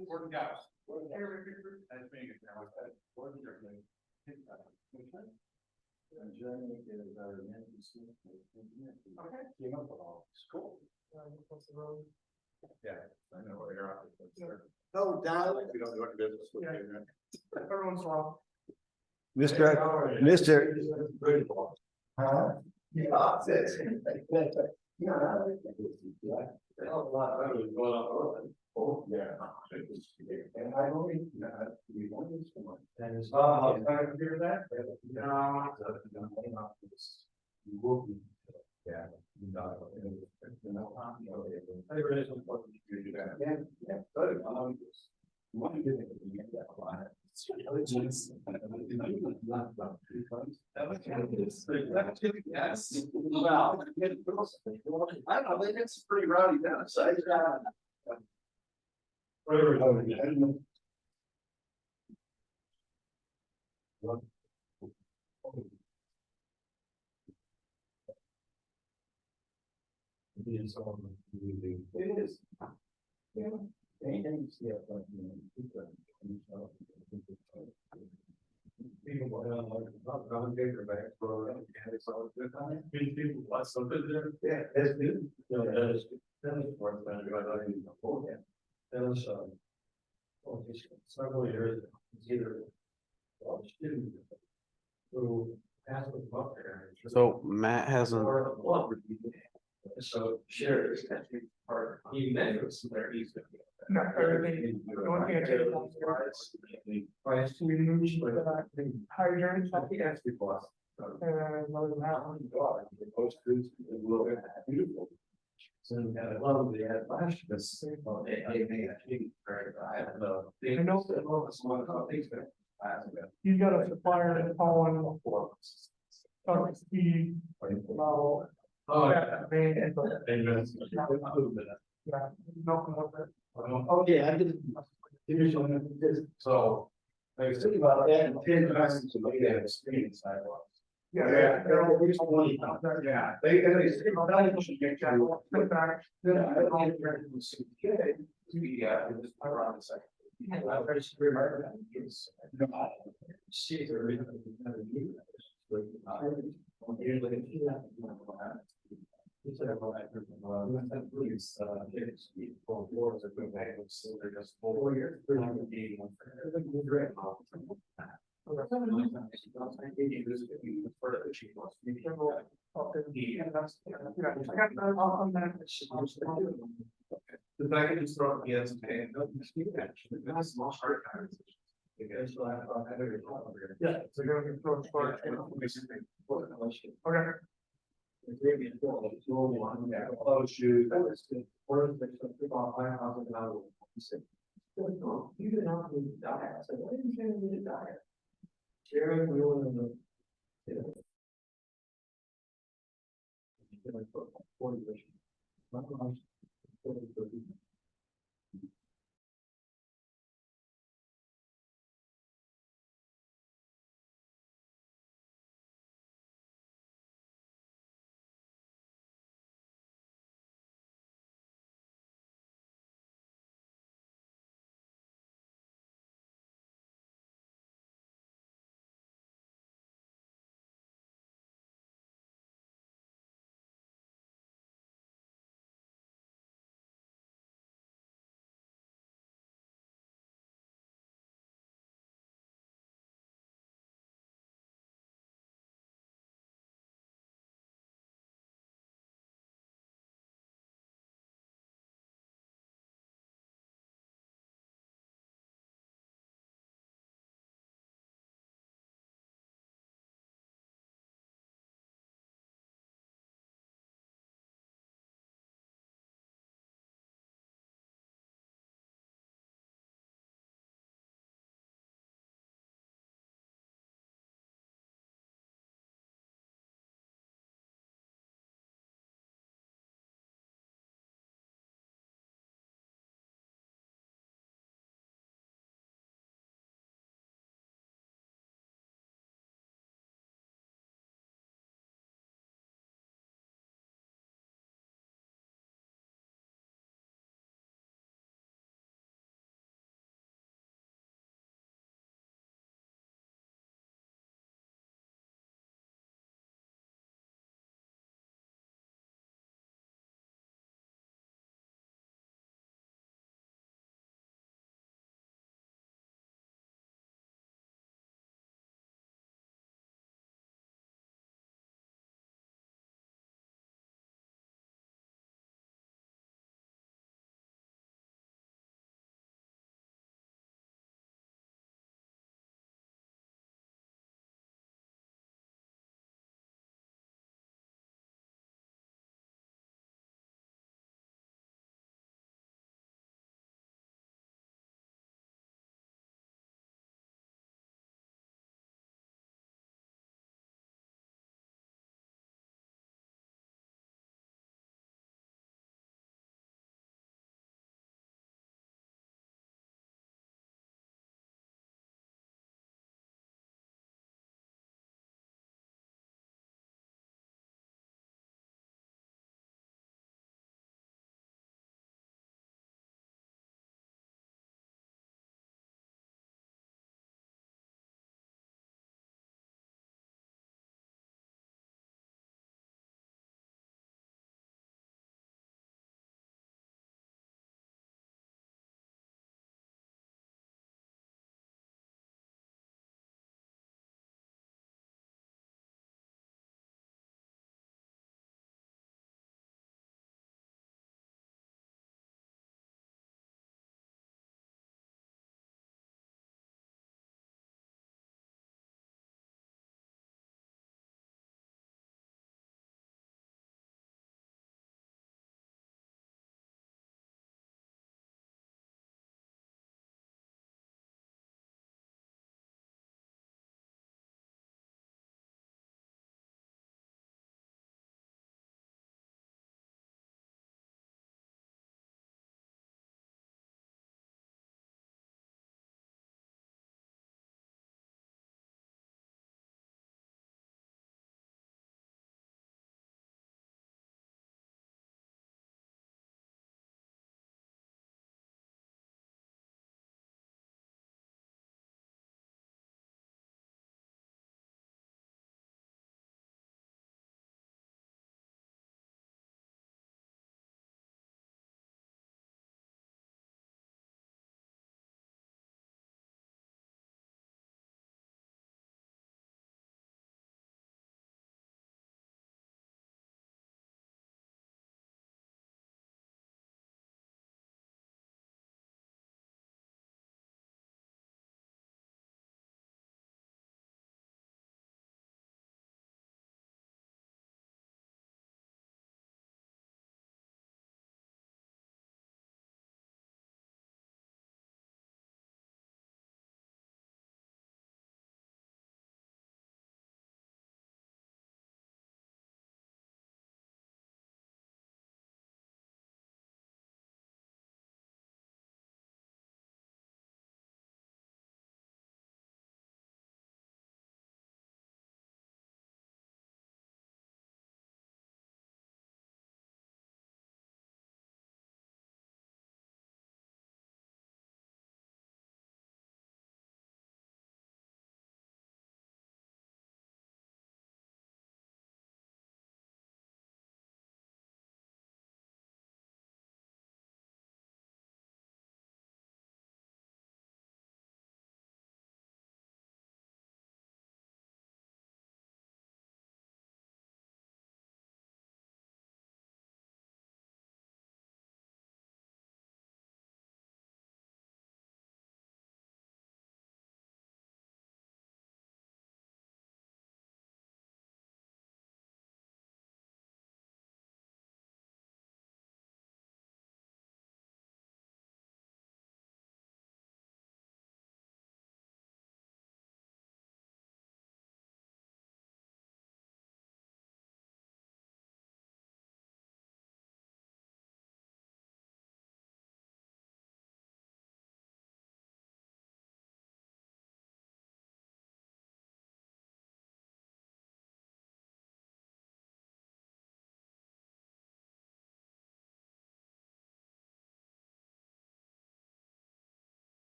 Working out. That's being Germany is our management school. Okay. Came up with all this. Cool. Yeah, I know where you're at. Oh, down. We don't do any business with you. Everyone's wrong. Mr. Huh? Yeah, that's it. Yeah. Oh, yeah. And I only, we only someone. And it's. I hear that. No. Yeah. Yes. Well, I don't know, it's pretty rowdy down, so I It is. Yeah. Anything you see up like, you know, people back for it's all good time. People, what's so good there? Yeah, that's good. No, that is good. That is worth it. I don't even know. Yeah. That was well, it's several years. It's either a student who has a book there. So Matt hasn't. Or a club. So share is actually part. He knows there he's gonna be. No, everything. The one thing I take off Price to be moved, but the hydrant, I think that's because. lower than that one. Most foods will be beautiful. So I love the last this. They actually very I don't know. I know. Things that. He's got a supplier on. Speed. Level. Oh, Yeah, man, it's like- yeah. yeah, nothing with it. Okay, I did. Here's one, so. I was thinking about that and 10 times to make that experience I was. Yeah. They're at least 20. Yeah. They say, well, that should get you. Then I don't know if you're going to see the kid. It was around the second. I very remember that. It's. See, they're really. Usually. He said, well, I heard, that police, it's, for floors are good, so they're just 4 years. The back of his throat, he has pain, no, actually, that's small heart times. Because Yeah, so you're gonna throw a spark. Okay. Oh, shoot, that was good. Where's the, about $5,000? He said, no, you did not need to die. I said, why didn't you need to die? Sharing the wheel in the.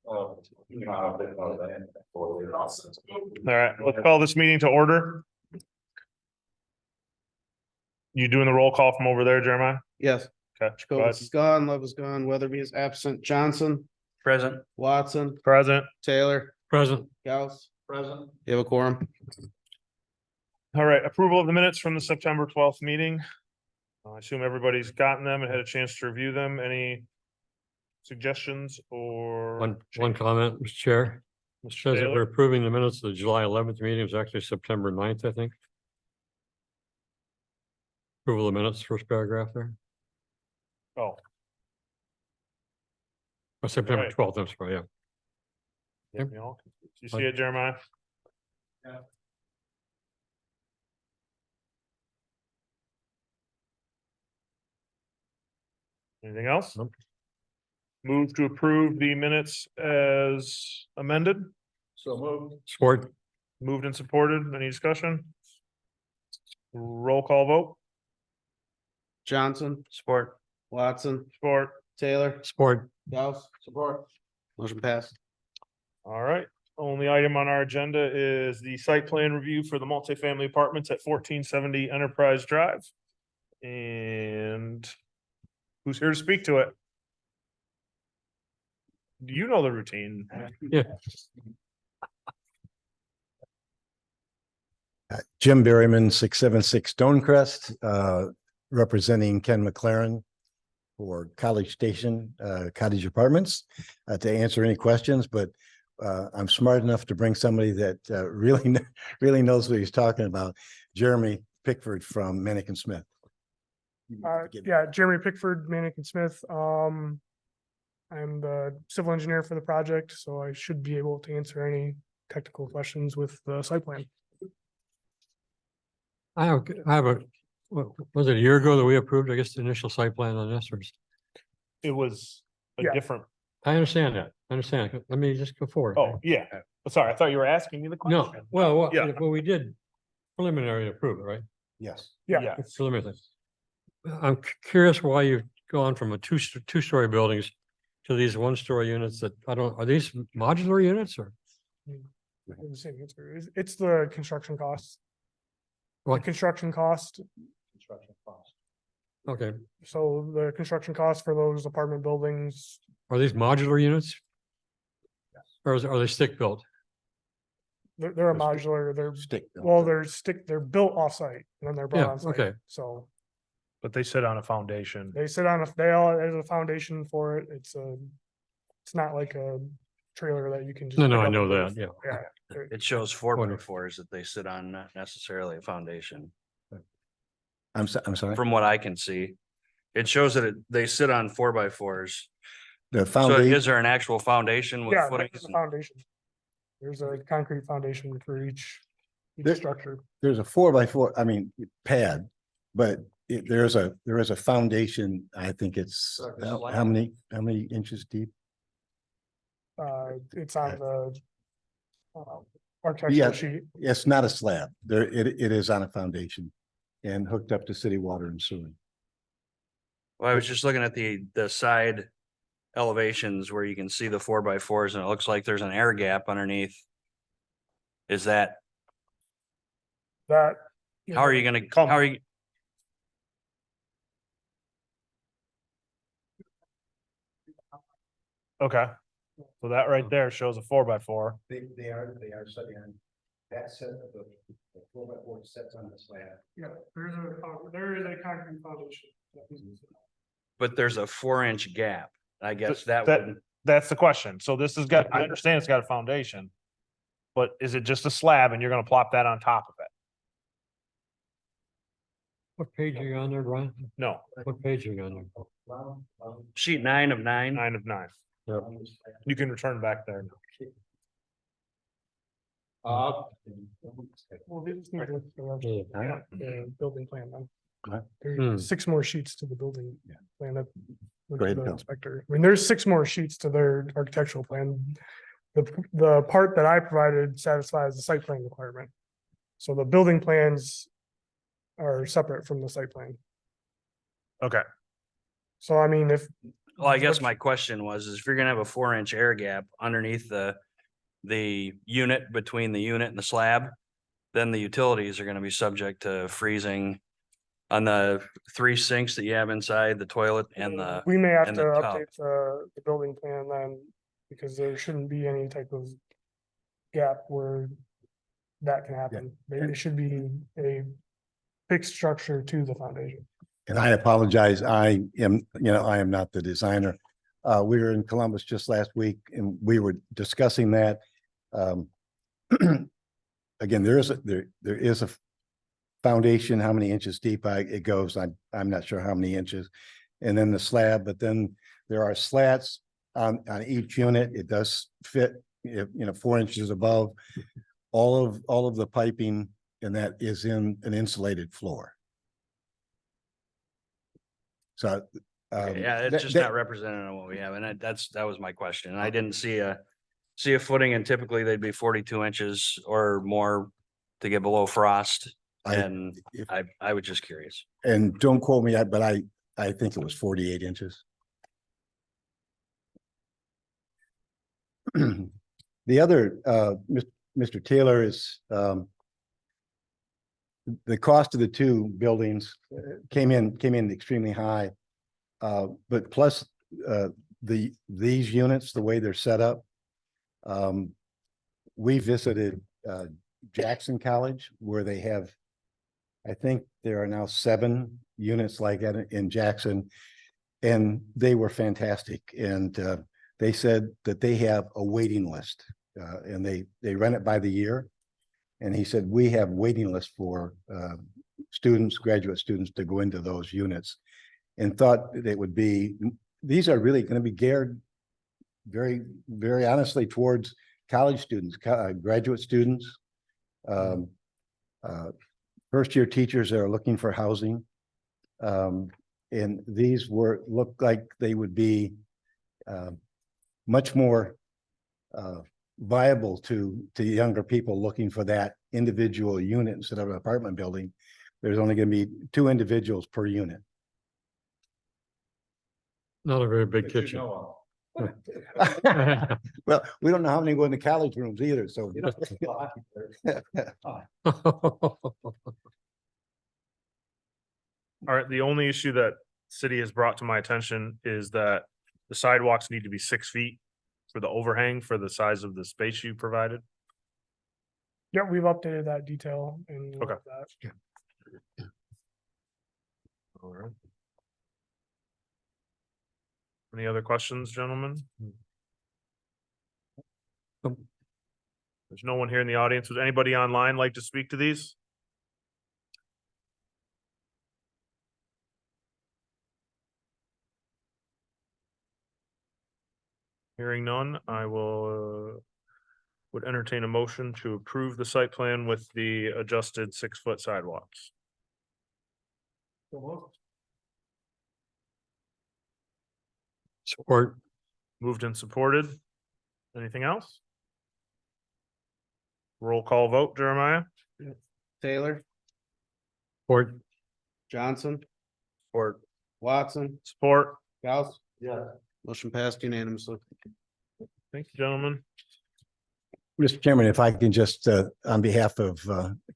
All right, let's call this meeting to order. You doing the roll call from over there, Jeremiah? Yes, Okay, go ahead. Jacobus is gone, Love is gone, Weatherby is absent, Johnson, Present. Watson, Present. Taylor, Present. Gauss, Present. you have a quorum. All right, approval of the minutes from the September 12th meeting. I assume everybody's gotten them and had a chance to review them. Any suggestions or? One comment, Mr. Chair. It Mr. says that we're Taylor? approving the minutes of the July 11th meeting. It was actually September 9th, I think. Approval of minutes, first paragraph there. Oh, Or September Right. 12th, I'm sorry, yeah. get me all confused. You see it, Jeremiah? Yeah. Anything else? Nope. Move to approve the minutes as amended, So moved. Support, moved and supported. Any discussion? Roll call vote, Johnson, Support. Watson, support. Taylor, support. Gauss. Support. Motion passed. All right, only item on our agenda is the site plan review for the multifamily apartments at 1470 Enterprise Drive. And who's here to speak to it? Do you know the routine? Yeah, Jim Berryman, 676 Stonecrest, representing Ken McLaren for College Station Cottage Apartments, to answer any questions, but I'm smart enough to bring somebody that really knows what he's talking about, Jeremy Pickford from Manikin Smith. Yeah, Jeremy Pickford, Manikin Smith. I'm the civil engineer for the project, so I should be able to answer any technical questions with the site plan. I have a, was it a year ago that we approved, I guess, the initial site plan on this? Or It was a Yeah. different, I understand that. I understand. Let me just go forward. oh, yeah. Sorry, I thought you were asking me the question. No, well, Yeah. we did preliminary approve it, right? Yes. Yeah. It's preliminary. I'm curious why you've gone from a two-story buildings to these one-story units that, are these modular units or? The same answer. It's the construction costs. The What? construction cost, Okay, so the construction costs for those apartment buildings, are these modular units? Or are they stick-built? they're a modular, they're, Stick. well, they're built offsite and then they're brought Yeah, on site. okay. So But they sit on a foundation. they sit on there's a foundation for it. It's not like a trailer that you can just. No, pick I up know and move. that, yeah. Yeah, It shows 4x4s Wonderful. that they sit on, not necessarily a foundation, I'm sorry. from what I can see. It shows that they sit on 4x4s. The So foundation, is there an actual foundation with yeah, footings? there's a foundation. There's a concrete foundation for each There- structure. there's a 4x4, I mean, pad, but there is a foundation, I think it's, Like a how slab. how many inches deep? It's on the Yeah. architectural sheet. It's not a slab. It is on a foundation and hooked up to city water and sewer. Well, I was just looking at the side elevations where you can see the 4x4s and it looks like there's an air gap underneath. Is that, That. how are you gonna, Come. how are you? Okay. So that right there shows a 4x4. They are sitting on that set of the 4x4 sets on the slab. Yeah, there is a concrete foundation. But there's a 4-inch gap. I guess that that- would, That's the question. So this has got, I understand it's got a foundation. But is it just a slab and you're gonna plop that on top of it? What page are you on there, Brian? No, What page are you on there? sheet 9 of 9. 9 of 9. Yep. You can return back there. Well, they just need to- Yeah. the building plan then. Okay. Hmm. There's 6 more sheets to the building Yeah. plan that. Go ahead, the Bill. Inspector, I mean, there's 6 more sheets to their architectural plan. The part that I provided satisfies the site plan requirement. So the building plans are separate from the site plan. Okay, So I mean, if Well, I guess my question was, is if you're gonna have a 4-inch air gap underneath the unit between the unit and the slab, then the utilities are gonna be subject to freezing on the 3 sinks that you have inside, the toilet and the, We may have and to the tub. update the building plan then, because there shouldn't be any type of gap where that can happen. Maybe it should be a fixed structure to the foundation. And I apologize, I am not the designer. We were in Columbus just last week and we were discussing that. Again, there is a foundation, how many inches deep it goes, I'm not sure how many inches. And then the slab, but then there are slats on each unit. It does fit, 4 inches above. All of the piping, and that is in an insulated floor. So. Yeah, it's just not represented on what we have. And that was my question. And I didn't see a footing, and typically they'd be 42 inches or more to get below frost. And I was just curious. And don't quote me, but I think it was 48 inches. The other, Mr. Taylor, is the cost of the two buildings came in extremely high. But plus these units, the way they're set up. We visited Jackson College, where they have, I think there are now 7 units like that in Jackson, and they were fantastic. And they said that they have a waiting list, and they run it by the year. And he said, we have waiting lists for students, graduate students, to go into those units, and thought that it would be, these are really going to be geared very, very honestly towards college students, graduate students, first-year teachers that are looking for housing. And these look like they would be much more viable to younger people looking for that individual unit instead of an apartment building. There's only going to be 2 individuals per unit. Not a very big kitchen. Well, we don't know how many go in the college rooms either, so. All right, the only issue that city has brought to my attention is that the sidewalks need to be 6 feet for the overhang for the size of the space you provided. Yeah, we've updated that detail and. Okay. that. All right. Any other questions, gentlemen? There's no one here in the audience. Would anybody online like to speak to these? Hearing none, I will would entertain a motion to approve the site plan with the adjusted 6-foot sidewalks. Support. Moved and supported. Anything else? Roll call vote, Jeremiah? Taylor, Support. Johnson, Or Watson, Support. Gauss. Yeah. Motion passed unanimously. Thank you, gentlemen. Mr. Chairman, if I can just, on behalf of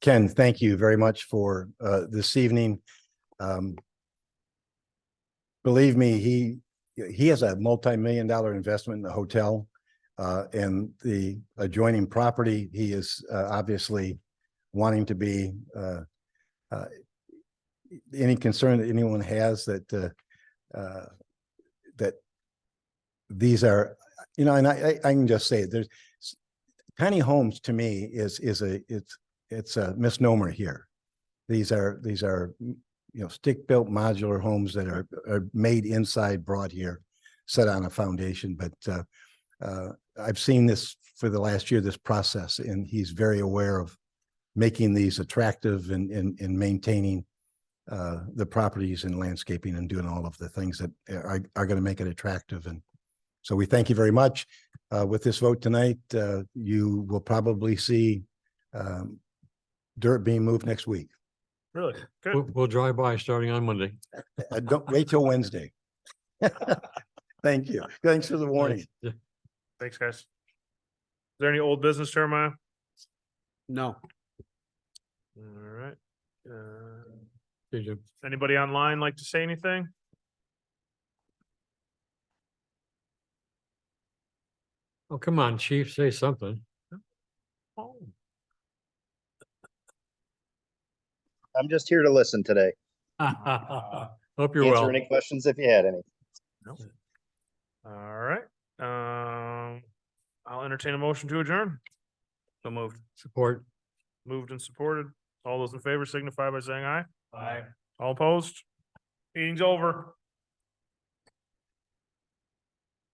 Ken, thank you very much for this evening. Believe me, he has a multi-million-dollar investment in the hotel and the adjoining property. He is obviously wanting to be any concern that anyone has that that these are, and I can just say it, there's tiny homes to me it's a misnomer here. These are stick-built modular homes that are made inside, brought here, set on a foundation. But I've seen this for the last year, this process, and he's very aware of making these attractive and maintaining the properties and landscaping and doing all of the things that are going to make it attractive. And so we thank you very much. With this vote tonight, you will probably see dirt being moved next week. Really? Good. We'll drive by starting on Monday. Don't wait till Wednesday. Thank you. Thanks for the warning. Thanks, guys. Is there any old business, Jeremiah? No. All right. Did you? Anybody online like to say anything? Oh, come on, chief, say something. Oh, I'm just here to listen today. Hope you're Answer well. any questions if you had any. all right. I'll entertain a motion to adjourn. So moved. Support. Moved and supported. All those in favor signify by saying aye. Aye. All opposed? Meeting's over.